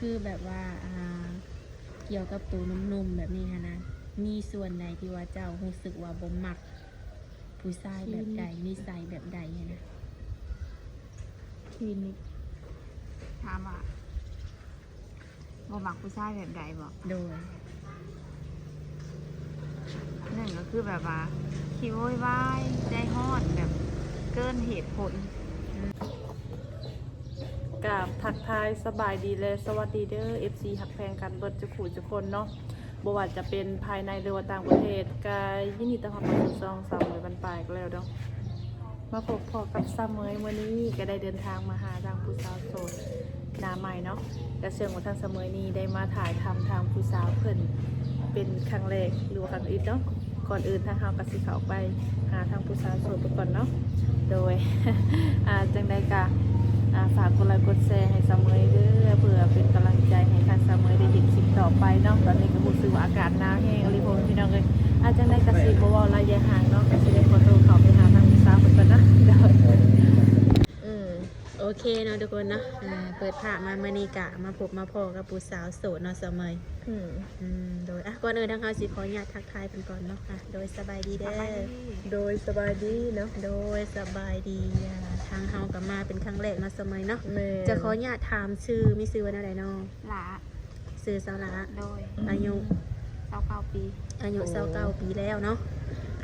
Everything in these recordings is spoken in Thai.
คือแบบว่าเกี่ยวกับตัวนุ่มๆแบบนี้ฮะนะมีส่วนใดที่ว่าเจ้ารู้สึกว่าบ่มักผู้ชายแบบใดนิสัยแบบใดนะคลินิกถามว่าบ่มักผู้ชายแบบใดบอกโดยหนึ่งก็คือแบบว่าขี้โวยวายใจฮ้อนแบบเกินเหตุผล กราบทักทายสบายดีและสวัสดีเด้อ FC หักแพงกันเบิดจุขู่จุกคนเนาะบ่ว่าจะเป็นภายในหรือว่าต่างประเทศกายยินดีต้อนรับเข้าสู่ช่องสามมื้อบันปลายก็แล้วเนาะมาพบพอกับสามมื้อมื้อนี้ก็ได้เดินทางมาหาทางผู้สาวโสดหน้าใหม่เนาะกระเชิงของทางสามมื้อนี้ได้มาถ่ายทำทางผู้สาวเพิ่นเป็นครั้งแรกหรือว่าครั้งอื่นเนาะก่อนอื่นทางเฮาก็สิเข้าไปหาทางผู้สาวโสดไปก่อนเนาะโดย จังได๋ก็ฝากกดไลค์กดแชร์ให้สามยเด้อเพื่อเป็นกำลังใจให้ทางสามยได้เห็นสิ่งต่อไปเนาะตอนนี้ก็รู้สึกว่าอากาศหนาวแห้งรีโพงพี่น้องเลยอาจจะได้กระสีบ่เว้าระยะห่างเนาะก็สิได้ขอโทษเขาไปหาทางผู้สาวเพิ่นก่อนนะเด้อ โอเคเนาะทุกคนเนาะเปิดภาพมาเมื่อนี้กะมาพบมาพอกับผู้สาวโสดเนาะเสมอโดยก่อนอื่นทางเฮาสิขออนุญาตทักทายเพิ่นก่อนเนาะโดยสบายดีเด้อ โดยสบายดีเนาะ โดยสบายดีทางเฮากับมาเป็นครั้งแรกเนาะเสมอเนาะ แม่ จะขออนุญาตถามชื่อมีชื่อว่าอะไรเนาะ หลา ชื่อสาวละ โดย อายุ 29 ปี 29 ปีแล้วเนาะ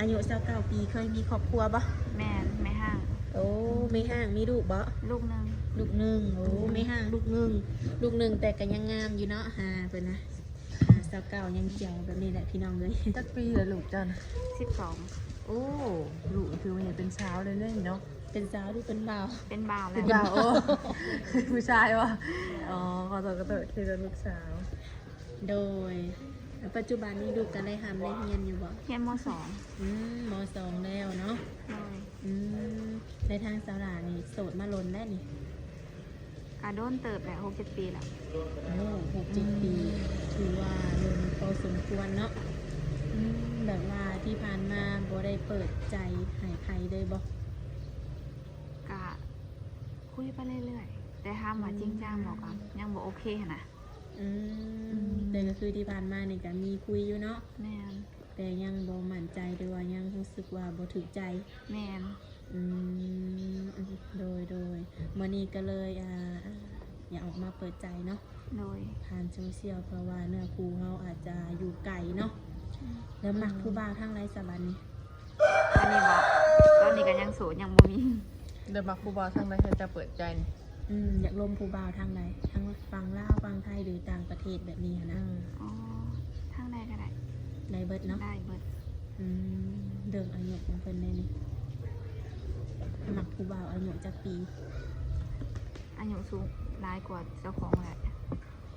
อายุ29 ปีเคยมีครอบครัวบ่ แม่ไม่ห่าง โอ้ไม่ห่างมีลูกบ่ ลูกหนึ่ง ลูกหนึ่งโอ้ไม่ห่างลูกหนึ่งแต่ก็ยังงามอยู่เนาะเพิ่นนะ29ยังเจียวแบบนี้แหละพี่น้องเลย จักปีแล้วลูกจัน 12 โอ้ลูกคือว่าเป็นเช้าเลยเล่นเนาะ เป็นสาวหรือเป็นบ่าว เป็นบ่าวแล้ เป็น ว บ่าวโอ้ ผู้ชายวะอ๋อขอโทษก็เถอะคือลูกสาว โดยปัจจุบันนี้ลูกกันได้ทำได้เรียนอยู่บ่ เรียนม .2 มสองแล้วเนาะ โดย ในทางสาวหลานี่โสดมาลนได้นี่ กาโดนเติบแหละ6-7 ปีแล้ว โอ้6-7 ปีถือว่าลนพอสมควรเนาะแบบว่าที่ผ่านมาบ่ได้เปิดใจให้ใครเลยบ่ กะคุยไปเรื่อยๆแต่ห้ามว่าจริงจังบอกอ่ะยังบอกโอเคนะ แต่ก็คือที่ผ่านมานี่ก็มีคุยอยู่เนาะ แม่น แต่ยังบ่มั่นใจหรือว่ายังรู้สึกว่าบ่ถูกใจ แม่น โดยมื้อนี้ก็เลยอยากออกมาเปิดใจเนาะ โดย ผ่านโซเชียลเพราะว่าเนื้อคู่เราอาจจะอยู่ไกลเนาะแล้วมักผู้บ่าวทางไรสะบันนี่ อันนี้บอกตอนนี้ก็ยังโสดยังบ่มี เดี๋ยวมาครูบาทางใดจะเปิดใจนี่ อยากลมผู้บ่าวทางไหนทางฝั่งลาวฝั่งไทยหรือต่างประเทศแบบนี้นะ อ๋อทางใดก็ได้ ได้เบิดเนาะ ได้เบิด เดิมอายุของเพิ่นได้นี่มักผู้บ่าวอายุจักปี อายุสูงหลายกว่าเจ้าของแหละ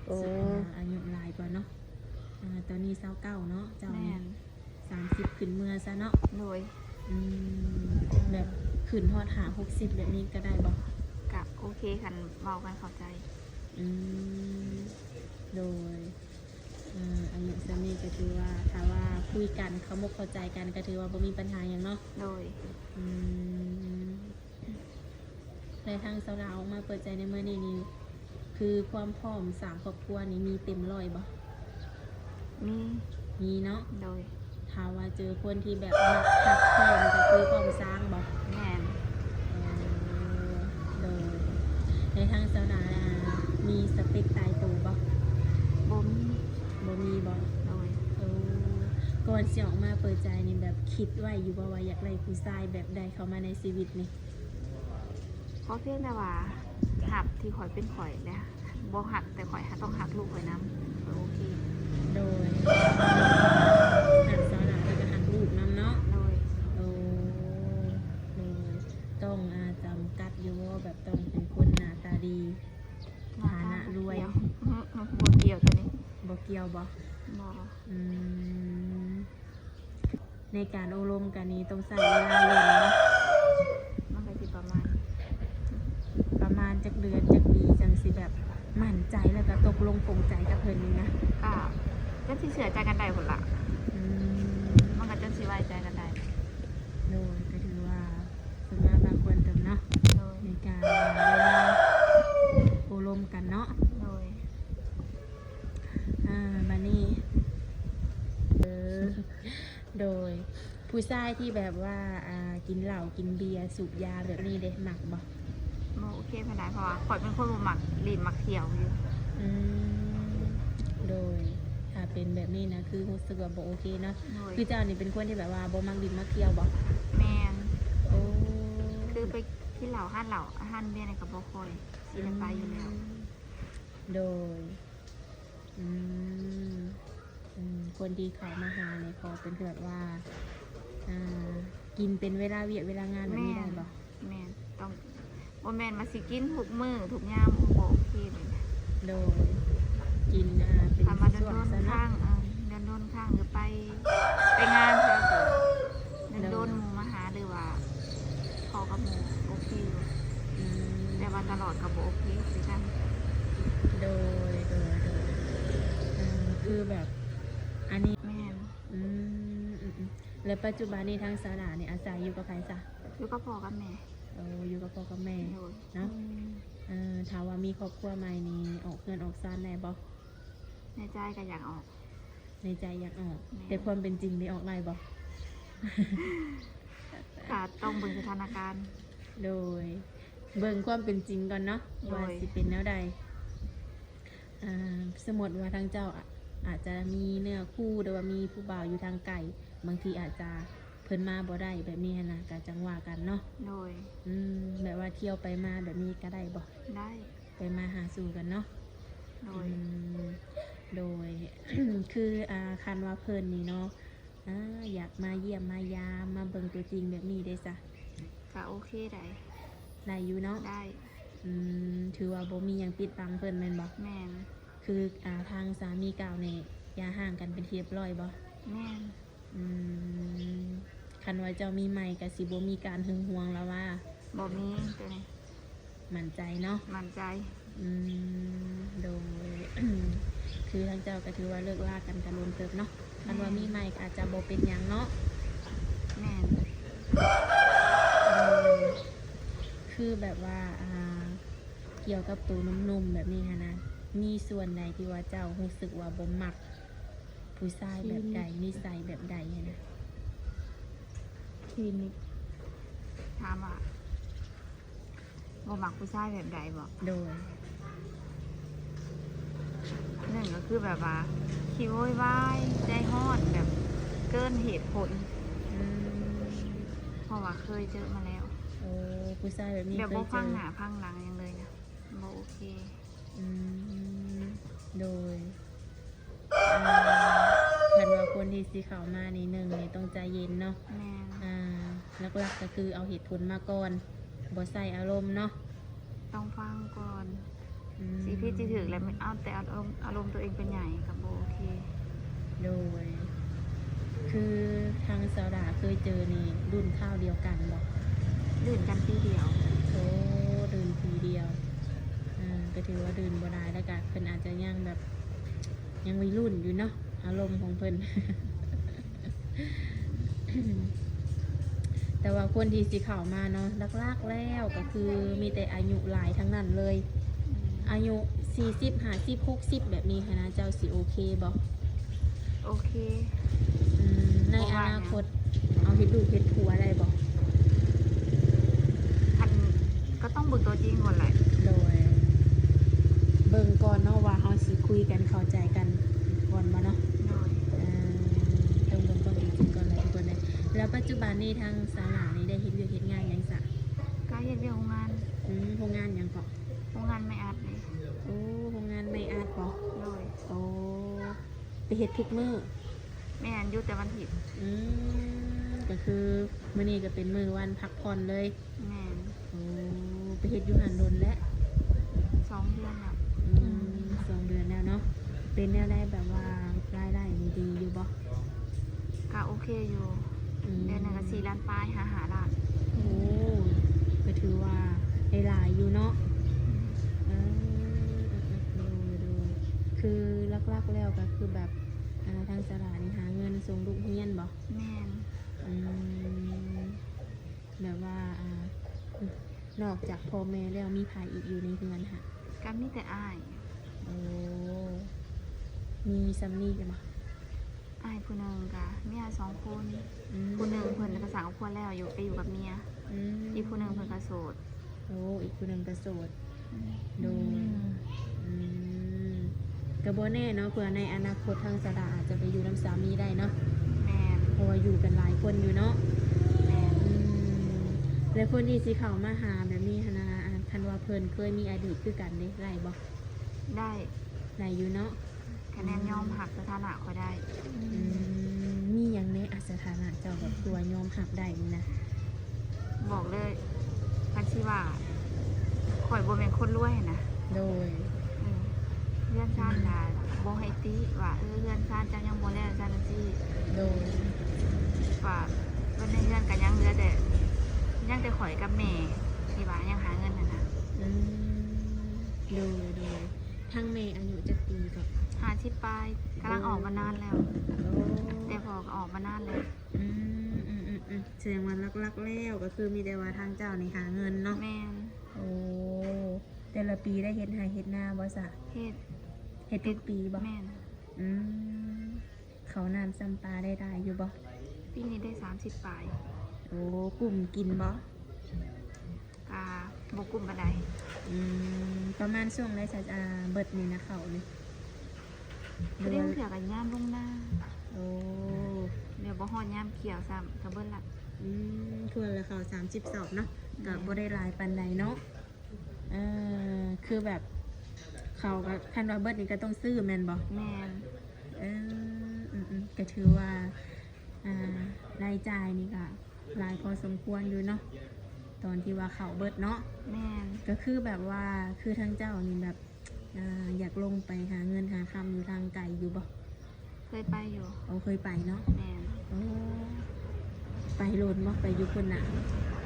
โอ้ อายุหลายกว่าเนาะตอนนี้29เนาะเจ้า แม่ นี่ น 30ขึ้นเมื่อซะเนาะ โดย แบบขึ้นฮอด60แบบนี้ก็ได้บ่ กับโอเคคันเว้ากันเข้าใจ โดยอายุสนี้ก็ถือว่าถ้าว่าคุยกันเขามกเข้าใจกันก็ถือว่าบ่มีปัญหาอย่างเนาะ โดย ในทางสาวเราวมาเปิดใจในเมื่อนี้นี่คือความพร้อมสร้างครอบครัวนี่มีเต็มร้อยบ่ มี มีเนาะ โดย ถ้าว่าเจอคนที่แบบมักฮักแท้ก็คือพร้อมสร้างบ่ แม่น โดยในทางสาวนามีสเปคตายตัวบ่ บ่มี บ่มีบ่ โดย ก่อนสิออกมาเปิดใจนี่แบบคิดไว้อยู่บ่ว่าอยากได้ผู้ชายแบบใดเข้ามาในชีวิตนี่ เพราะเพียงแต่ว่าหักที่ข่อยเป็นข่อยเลยบ่หักแต่ข่อยต้องหักลูกข่อยนำโอเค โดยหักสาวหลาแล้วก็หักลูกนํเนาะ โดย โอ้โดยต้องจำกัดอยู่ว่าแบบต้องเป็นคนหน้าตาดีฐานะรวย บ่เกี่ยวตัวนี้ บ่เกี่ยวบ่ บ่ ในการอบรมกันนี้ต้องใช้เวลาเรียนเนาะ มันก็สิประมาณ จักเดือนจักปีจังสิแบบมั่นใจแล้วก็ตกลงปลงใจกับเพิ่นนี่นะ ก็จะสิเชื่อใจกันได้พุ่นล่ะ อืม มันก็จะสิไว้ใจกันได้ โดยก็ถือว่าสำหรับบางคนเติมเนาะ โดย ในการเวลาอบรมกันเนาะ โดย โ โดยผู้ชายที่แบบว่ากินเหล้ากินเบียร์สูบยาแบบนี้เด้หนักบ่ บ่โอเคไม่ได้เพราะว่าข่อยเป็นคนบ่มักลิ้นมักเที่ยวอยู่ อืมโดยถ้าเป็นแบบนี้นะคือรู้สึกว่าบ่โอเคเนาะ โดย คือเจ้านี่เป็นคนที่แบบว่าบ่มักดื่มมักเที่ยวบ่ แม่น โอ้ คือไปที่เหล่าห้านเหล่าห้านเบี้ยในกับบ่ค่อยสิได้ไปอยู่แล้ว โดยอืมคนที่เขามาหาเนี่ยเขาเป็นแบบว่ากินเป็นเวลาเวียกเวลางานแบบนี้ได้บ่ แม่นต้องบ่แม่นมาสิกินทุกมื้อทุกยามบ่โอเคเลยนะ โดยกินเป็น ถ้ามาโด ช่วง น ซะ ๆ เนาะ ข้างโดนๆข้างหรือไปงานซะสิโดนหมู่มาหาหรือว่าพอกับหมู่โอเคอยู่ อืม แต่ว่าตลอดก็บ่โอเคคือกัน โดยคือแบบอันนี้ แม่น อืมแล้วปัจจุบันนี้ทางสาราเนี่ยอาศัยอยู่กับใครจ้ะ อยู่กับพ่อกับแม่ อยู่กับพ่อกับแม่ โดย เนาะถามว่ามีครอบครัวใหม่นี่ออกเงินออกซ่านได้บ่ ในใจก็อยากออก ในใจอยากออก แม่ แต่ความเป็นจริงได้ออกได้บ่ ก็ต้องเบิ่งสถานการณ์ โดยเบิ่งความเป็นจริงก่อนเนาะ โดย ว่าสิเป็นแนวใดสมมติว่าทางเจ้าอาจจะมีเนื้อคู่หรือว่ามีผู้บ่าวอยู่ทางไกลบางทีอาจจะเพิ่นมาบ่ได้แบบนี้นะก็จังว่ากันเนาะ โดย แบบว่าเที่ยวไปมาแบบนี้ก็ได้บ่ ได้ ไปมาหาสู่กันเนาะ โดย โดย คือคันว่าเพิ่นนี่เนาะอยากมาเยี่ยมมายามมาเบิ่งตัวจริงแบบนี้ได้ซะ ก็โอเคได้ ได้อยู่เนาะ ได้ ถือว่าบ่มีหยังปิดบังเพิ่นแม่นบ่ แม่น คือทางสามีเก่าเนี่ยอย่าห่างกันเป็นที่เรียบร้อยบ่ แม่น คันว่าเจ้ามีใหม่ก็สิบ่มีการหึงหวงแล้วว่า บ่มีตัวนี้ มั่นใจเนาะ มั่นใจ โดย คือทางเจ้าก็ถือว่าเลิกลากันกันลนเติบเนาะคันว่ามีใหม่ก็อาจจะบ่เป็นหยังเนาะ แม่น คือแบบว่าเกี่ยวกับตัวนุ่มๆแบบนี้ฮะนะมีส่วนใดที่ว่าเจ้ารู้สึกว่าบ่มักผู้ชายแบบใดนิสัยแบบใดหั้นนะ คลินิก ถามว่าบ่มักผู้ชายแบบใดบ่ โดย หนึ่งก็คือแบบว่าขี้โวยวายใจฮ้อนแบบเกินเหตุผล เพราะว่าเคยเจอมาแล้ว โอ้ผู้ชายแบบนี้ แบบ เค บ่ ยเจ พัง อ หน้าพังหลังอย่างเลยนะบ่โอเค อืมโดยคันว่าคนที่สิเข้ามานี่หนึ่งนี่ต้องใจเย็นเนาะ แม่น หลักๆก็คือเอาเหตุผลมาก่อนบ่ใส่อารมณ์เนาะ ต้องฟังก่อน อืม สิพี่สิถึกแล้วไม่เอาแต่อารมณ์ตัวเองเป็นใหญ่กับบ่โอเค โดย คือทางสาวดาเคยเจอนี่รุ่นข้าวเดียวกันบ่ ดื่นกันปีเดียว โอ้ดื่นทีเดียวก็ถือว่าดื่นบ่ได้แล้วก็เพิ่นอาจจะยังแบบยังวัยรุ่นอยู่เนาะอารมณ์ของเพิ่น แต่ว่าคนที่สิเข้ามาเนาะลักๆแล้วก็คือมีแต่อายุหลายทั้งนั้นเลย อายุ40 50 60แบบนี้ค่ะนะเจ้าสิโอเคบ่ โอเค ในอนาคตเอาเฮ็ดลูกเฮ็ดผัวได้บ่ คันก็ต้องเบิ่งตัวจริงก่อนแหละ โดยเบิ่งก่อนเนาะว่าเฮาสิคุยกันเข้าใจกันก่อนบ่เนาะ โดย ต้องเบิ่งความเป็นจริงก่อนเลยทุกคนเลยแล้วปัจจุบันนี้ทางศาลานี่ได้เฮ็ดเวียกเฮ็ดงานหยังซะ ก็เฮ็ดเรื่องโรงงาน โรงงานหยังเกาะ โรงงานไม่อัดเลย โอ้โรงงานไม่อาดบ่ โดย โอ้ไปเฮ็ดทุกมื้อ แม่นอยู่แต่วันผิด ก็คือมื้อนี้ก็เป็นมื้อวันพักผ่อนเลย แม่น โอ้ไปเฮ็ดอยู่หันโดนแล้ว 2 เดือนแล้ว 2 เดือนแล้วเนาะเป็นแนวได้แบบว่ารายได้มีดีอยู่บ่ ก็โอเคอยู่ เดือนหนึงก็4 ล้านปลาย5 ล้าน โอ้ก็ถือว่าได้หลายอยู่เนาะดูคือลักๆแล้วก็คือแบบทางสลานี่หาเงินส่งลูกเรียนบ่ แม่น แบบว่านอกจากพ่อแม่แล้วมีภายอีกอยู่ในเรือนค่ะ ก็มีแต่อ้าย โอ้มีซัมนี่กันบ่ อ้ายผู้หนึงกะเมีย2 คน อืม ผู้หนึงเพิ่นก็สร้างครอบครัวแล้วอยู่ไปอยู่กับเมีย อืม อีกผู้หนึงเพิ่นก็โสด โอ้อีกผู้หนึงก็โสดโดยอืมก็บ่แน่เนาะเผื่อในอนาคตทางสระอาจจะไปอยู่น้ำสามีได้เนาะ แม่น เพราะว่าอยู่กันหลายคนอยู่เนาะ แม่น อืมแล้วคนที่สิเข้ามาหาแบบนี้หั้นนะคันว่าเพิ่นเคยมีอดีตคือกันเด้ได้บ่ ได้ ได้อยู่เนาะ คะแนนยอมหักสถานะเขาได้ อืมมีหยังในสถานะเจ้าแบบตัวยอมรับได้นี่นะ บอกเลยคันสิว่าข่อยบ่แม่นคนรวยนะ โดย เลื่อนซ่านกาบ่ให้ติว่าเลื่อนซ่านเจ้ายังบ่แล้วซ่านจังซี่ โดย ว่าเพิ่นในเรือนก็ยังเหลือแต่ยังแต่ข่อยกับแม่ที่ว่ายังหาเงินนั่นน่ะ อืมโดยทั้งแม่อายุจักปีกับ 50ปลายกำลังออกมานานแล้ว โอ้ แต่พ่อก็ออกมานานแล้ว แสดงว่าลักๆแล้วก็คือมีแต่ว่าทางเจ้านี่หาเงินเนาะ แม่น โอ้แต่ละปีได้เฮ็ดไร่เฮ็ดนาบ่ซะ เฮ็ด เฮ็ดทุกปีบ่ แม่น อืมเขาน้ำซ้ำปลาได้อยู่บ่ ปีนี้ได้30ปลาย โอ้กลุ่มกินบ่ กาบ่กลุ่มปานใด ประมาณช่วงไรสัจเบิดนี่นะเขานี่ บ่ได้เถื่อกันยามลงหน้า โอ้ เดี๋ยวบ่ฮอดยามเกี่ยวซ้ำก็เบิดละ คือละเขา30 สอบเนาะกับบ่ได้หลายปานใดเนาะคือแบบเขาก็คันว่าเบิดนี่ก็ต้องซื้อแม่นบ่ แม่น ก็ถือว่ารายจ่ายนี่ก็หลายพอสมควรอยู่เนาะตอนที่ว่าเขาเบิดเนาะ แม่น ก็คือแบบว่าคือทางเจ้านี่แบบอยากลงไปหาเงินหาคำอยู่ทางไกลอยู่บ่ เคยไปอยู่ เอาเคยไปเนาะ แม่น โอ้ไปโลนบ่ไปอยู่คนน่ะ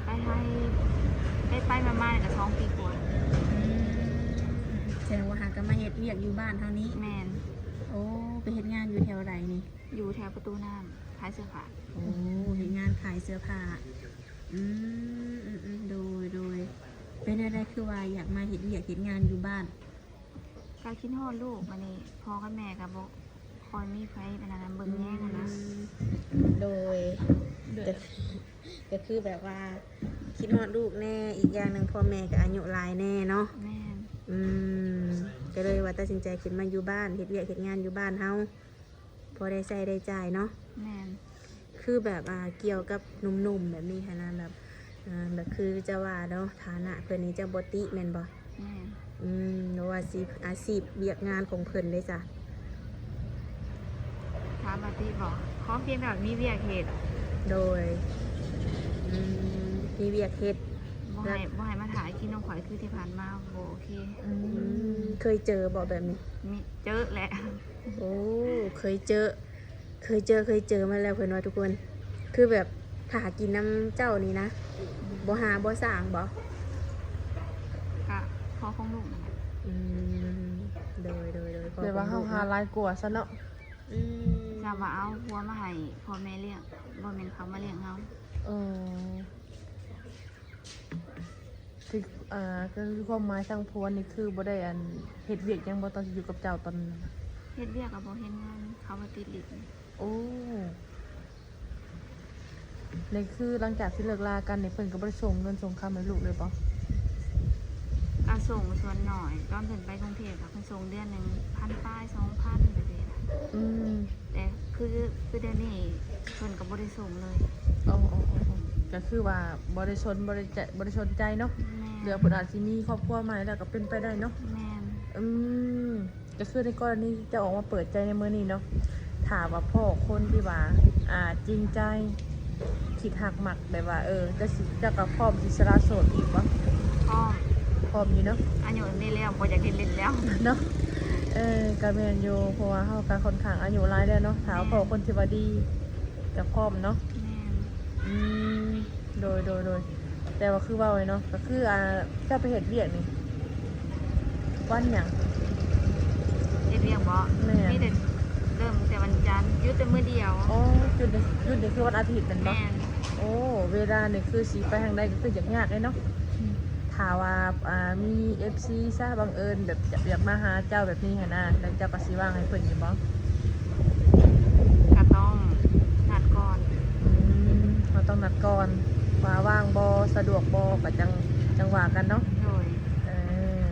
ไปให้ไปมาๆก็2 ปีกว่า แสดงว่าหาก็มาเฮ็ดเวียกอยู่บ้านเท่านี้ แม่น โอ้ไปเฮ็ดงานอยู่แถวใดนี่ อยู่แถวประตูน้ำขายเสื้อผ้า โอ้เฮ็ดงานขายเสื้อผ้าโดยเป็นอะไรคือว่าอยากมาเฮ็ดเวียกเฮ็ดงานอยู่บ้าน การคิดฮอดลูกมานี่พ่อกับแม่ก็บ่คอยมีไฟเป็นอันนั้นเบิ่งแย่งอะนะ โดยก็คือแบบว่าคิดฮอดลูกแน่อีกอย่างหนึ่งพ่อแม่ก็อายุหลายแน่เนาะ แม่น ก็เลยว่าตัดสินใจขึ้นมาอยู่บ้านเฮ็ดเวียกเฮ็ดงานอยู่บ้านเฮาพอได้ใช้ได้จ่ายเนาะ แม่น คือแบบเกี่ยวกับหนุ่มๆแบบนี้ค่ะนะแบบคือจะว่าเนาะฐานะเพิ่นนี่จะบ่ติแม่นบ่ แม่น หรือว่าอาชีพเวียกงานของเพิ่นเลยจ้ะ ถามปาติบอกขอเพียงแต่มีเวียกเฮ็ด โดยมีเวียกเฮ็ด บ่ให้มาถ่ายกินน้องข่อยคือที่ผ่านมาบ่โอเค เคยเจอบ่แบบนี้ มีเจอแหละ โอ้เคยเจอมาแล้วเพิ่นว่าทุกคน คือแบบถ้าหากินน้ำเจ้านี่นะบ่หาบ่สร้างบ่ ก็พ่อของลูกนั่นแหละ โดยพอ เดี๋ยวว่าเฮาหาหลายกว่าซะเนาะ จะว่าเอาผัวมาให้พ่อแม่เลี้ยงบ่แม่นเขามาเลี้ยงเฮา เออที่ก็คือความหมายทางพวนนี่คือบ่ได้เฮ็ดเวียกหยังบ่ตอนที่อยู่กับเจ้าตอนนั้นน่ะ เฮ็ดเวียกก็บ่เห็นเงินเขามาติดลิด โอ้นี่คือหลังจากที่เลิกลากันนี่เพิ่นก็บ่ได้ส่งเงินส่งคำให้ลูกเลยบ่ ก็ส่งส่วนหน่อยตอนเพิ่นไปกรุงเทพก็เพิ่นส่งเดือนหนึง1,000ปลาย 2,000ไปเลยนะ อืม แต่คือเดือนนี้เพิ่นก็บ่ได้ส่งเลย อ๋อก็คือว่าบ่ได้สนใจเนาะ แม่ เดี๋ยวเพิ่นอาจสิมีครอบครัวใหม่แล้วก็เป็นไปได้เนาะ แม่น ก็คือในกรณีจะออกมาเปิดใจในมื้อนี้เนาะถามว่าพ่อคนที่ว่าจริงใจคิดหักหมักแบบว่าจะกับพร้อมสิสละโสดอีกบ่ พ่อ พร้อมอยู่เนาะ อายุนี่แล้วบ่อยากเฮ็ดเล่นแล้ว เนาะก็แม่นอยู่เพราะว่าเฮาก็ค่อนข้างอายุหลายแล้วเนาะถามว่าพ่อคนที่ว่าดีก็พร้อมเนาะ แม่น โดยแต่ว่าคือว่าไว้เนาะก็คือจะไปเฮ็ดเวียกนี่วันหยัง เฮ็ดเวียกบ่ แม่น มีแต่เริ่มแต่วันจันทร์หยุดแต่มื้อเดียว อ๋อหยุดนี่คือวันอาทิตย์นั่นบ่ แม่น โอ้เวลานี่คือสีไปทางใดก็คืออยากเลยเนาะถามว่ามี FC ซะบังเอิญแบบอยากมาหาเจ้าแบบนี้หั่นน่ะแล้วเจ้าก็สิว่างให้เพิ่นอยู่บ่ กลับไป ต้องนัดก่อนว่าว่างบ่สะดวกบ่ก็จังว่ากันเนาะ โดย เออ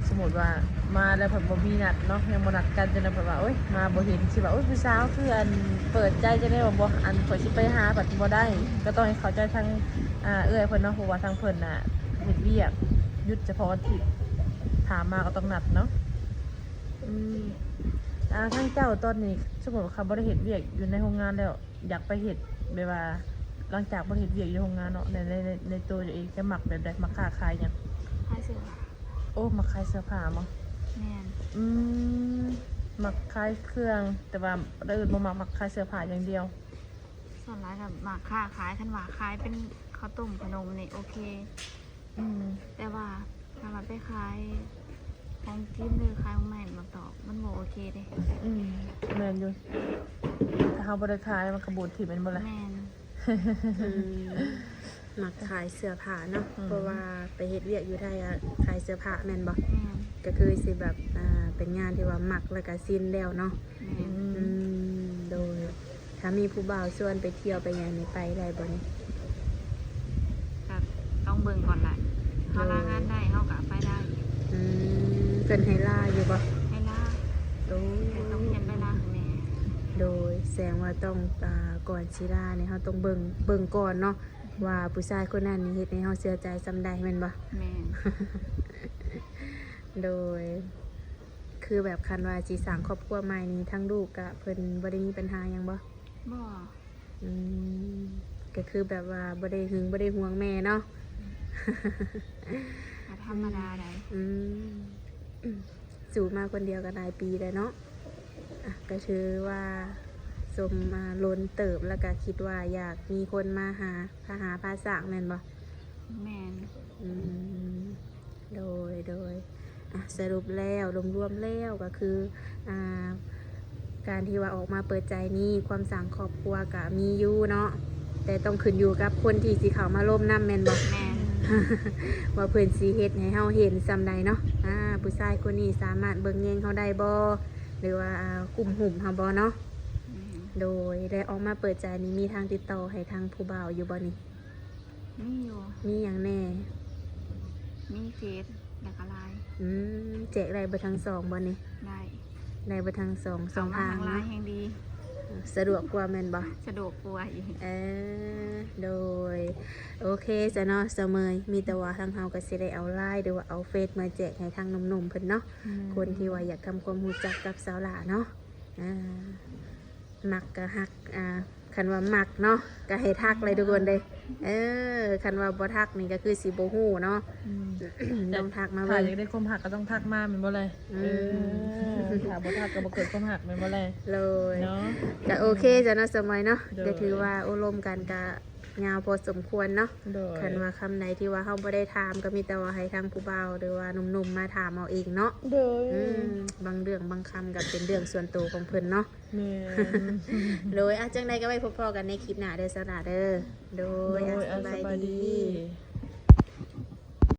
สมมุติว่ามาแล้วเพิ่นบ่มีนัดเนาะยังบ่นัดกันจนเพิ่นว่าโอ๊ยมาบ่เห็นสิว่าโอ๊ยผู้สาวคืออันเปิดใจจะได้ว่าบ่อันข่อยสิไปหาบัดบ่ได้ ก็ต้องให้เข้าใจทางเอื้อยเพิ่นเนาะเพราะว่าทางเพิ่นน่ะเฮ็ดเวียกหยุดเฉพาะวันอาทิตย์ถามมาก็ต้องนัดเนาะทางเจ้าตอนนี้สมมุติว่าเขาบ่ได้เฮ็ดเวียกอยู่ในโรงงานแล้วอยากไปเฮ็ดแบบว่าหลังจากบ่ได้เฮ็ดเวียกอยู่โรงงานเนาะในตัวเองจะมักแบบใดมักค้าขายหยัง ขายเสื้อ โอ้มักขายเสื้อผ้ามั้ง แม่น มักขายเครื่องแต่ว่าอื่นบ่มักขายเสื้อผ้าอย่างเดียว ส่วนหลายกับมาค้าขายคันว่าขายเป็นข้าวต้มขนมนี่โอเค แต่ว่าถ้ามาไปขายของกินหรือขายของใหม่มาตอบมันบ่โอเคเด้ แม่นอยู่ถ้าเฮาบ่ได้ขายมันก็บูดถิ่มแม่นบ่ล่ะ แม่น มักขายเสื้อผ้าเนาะ อืม เพราะว่าไปเฮ็ดเวียกอยู่ไทยอะขายเสื้อผ้าแม่นบ่ แม่น ก็คือสิแบบเป็นงานที่ว่ามักแล้วก็สิ้นแล้วเนาะ แม่น โดยถ้ามีผู้บ่าวชวนไปเที่ยวไปหยังนี่ไปได้บ่นี่ ก็ต้องเบิ่งก่อนแหละเฮาลางานได้เฮาก็ไปได้ เพิ่นให้ล่าอยู่บ่ ให้ลา โอ้ แต่ต้องเขียนใบลาให้แม่ โดยแสดงว่าต้องก่อนสิลาเนี่ยเฮาต้องเบิ่งก่อนเนาะว่าผู้ชายคนนั้นนี่เฮ็ดให้เฮาเสียใจซำใดแม่นบ่ แม่น โดย คือแบบคันว่าสิสร้างครอบครัวใหม่นี้ทั้งลูกกะเพิ่นบ่ได้มีปัญหาหยังบ่ บ่ อืมก็คือแบบว่าบ่ได้หึงบ่ได้ห่วงแม่เนาะ ก็ธรรมดาได้ อืมสู่มาคนเดียวก็หลายปีแล้วเนาะอ่ะก็ถือว่าสมมาล้นเติบแล้วก็คิดว่าอยากมีคนมาหาพาสร้างแม่นบ่ แม่น อืมโดยสรุปแล้วรวมๆแล้วก็คืออ่าการที่ว่าออกมาเปิดใจนี่ความสั่งครอบครัวก็มีอยู่เนาะแต่ต้องขึ้นอยู่กับคนที่สิเข้ามาร่วมนำแม่นบ่ แม่น ว่าเพิ่นสิเฮ็ดให้เฮาเห็นซำใดเนาะผู้ชายคนนี้สามารถเบิ่งแยงเฮาได้บ่หรือว่ากลุ่มหุ่มเฮาบ่เนาะ แม่น โดยได้ออกมาเปิดใจนี้มีทางติดต่อให้ทางผู้บ่าวอยู่บ่นี่ มีอยู่ มีหยังแน่ มีเฟซแล้วก็ไลน์ แจกได้เบ่ทั้งสองบ่นี่ ได้ ได้เบ่ทั้งสอง เข้ามา ทาง ทางไล เนาะ น์แห่งดี สะดวกกว่าแม่นบ่ สะดวกกว่าอีก โดยโอเคจ้ะเนาะเสมอมีแต่ว่าทางเฮาก็สิได้เอาไลน์หรือว่าเอาเฟซมาแจกให้ทางหนุ่มๆเพิ่นเนาะคนที่ว่าอยากทำความรู้จักกับสาวหลาเนาะมักก็ฮักคันว่ามักเนาะก็ให้ทักเลยทุกคนเด้คันว่าบ่ทักนี่ก็คือสิบ่ฮู้เนาะต้องทักมา ถ้า เบิ่ง อยากได้ความหักก็ต้องทักมาแม่นบ่เลยถ้าบ่ทักก็บ่เกิดความหักแม่นบ่เลย เลย เนาะ ก็โอเคจ้ะเนาะเสมอเนาะ โดย ก็ถือว่าโอลมกันก็ยาวพอสมควรเนาะ โดย คันว่าคำใดที่ว่าเขาบ่ได้ถามก็มีแต่ว่าให้ทางผู้เบาวหรือว่าหนุ่มๆมาถามเอาเองเนาะ โดย บางเรื่องบางคำก็เป็นเรื่องส่วนตัวของเพิ่นเนาะ แม่น โดยจังใดก็ไว้พบพอกันในคลิปหน้าเด้อสระเด้อโดย โดย สบาย สบาย ดี ดี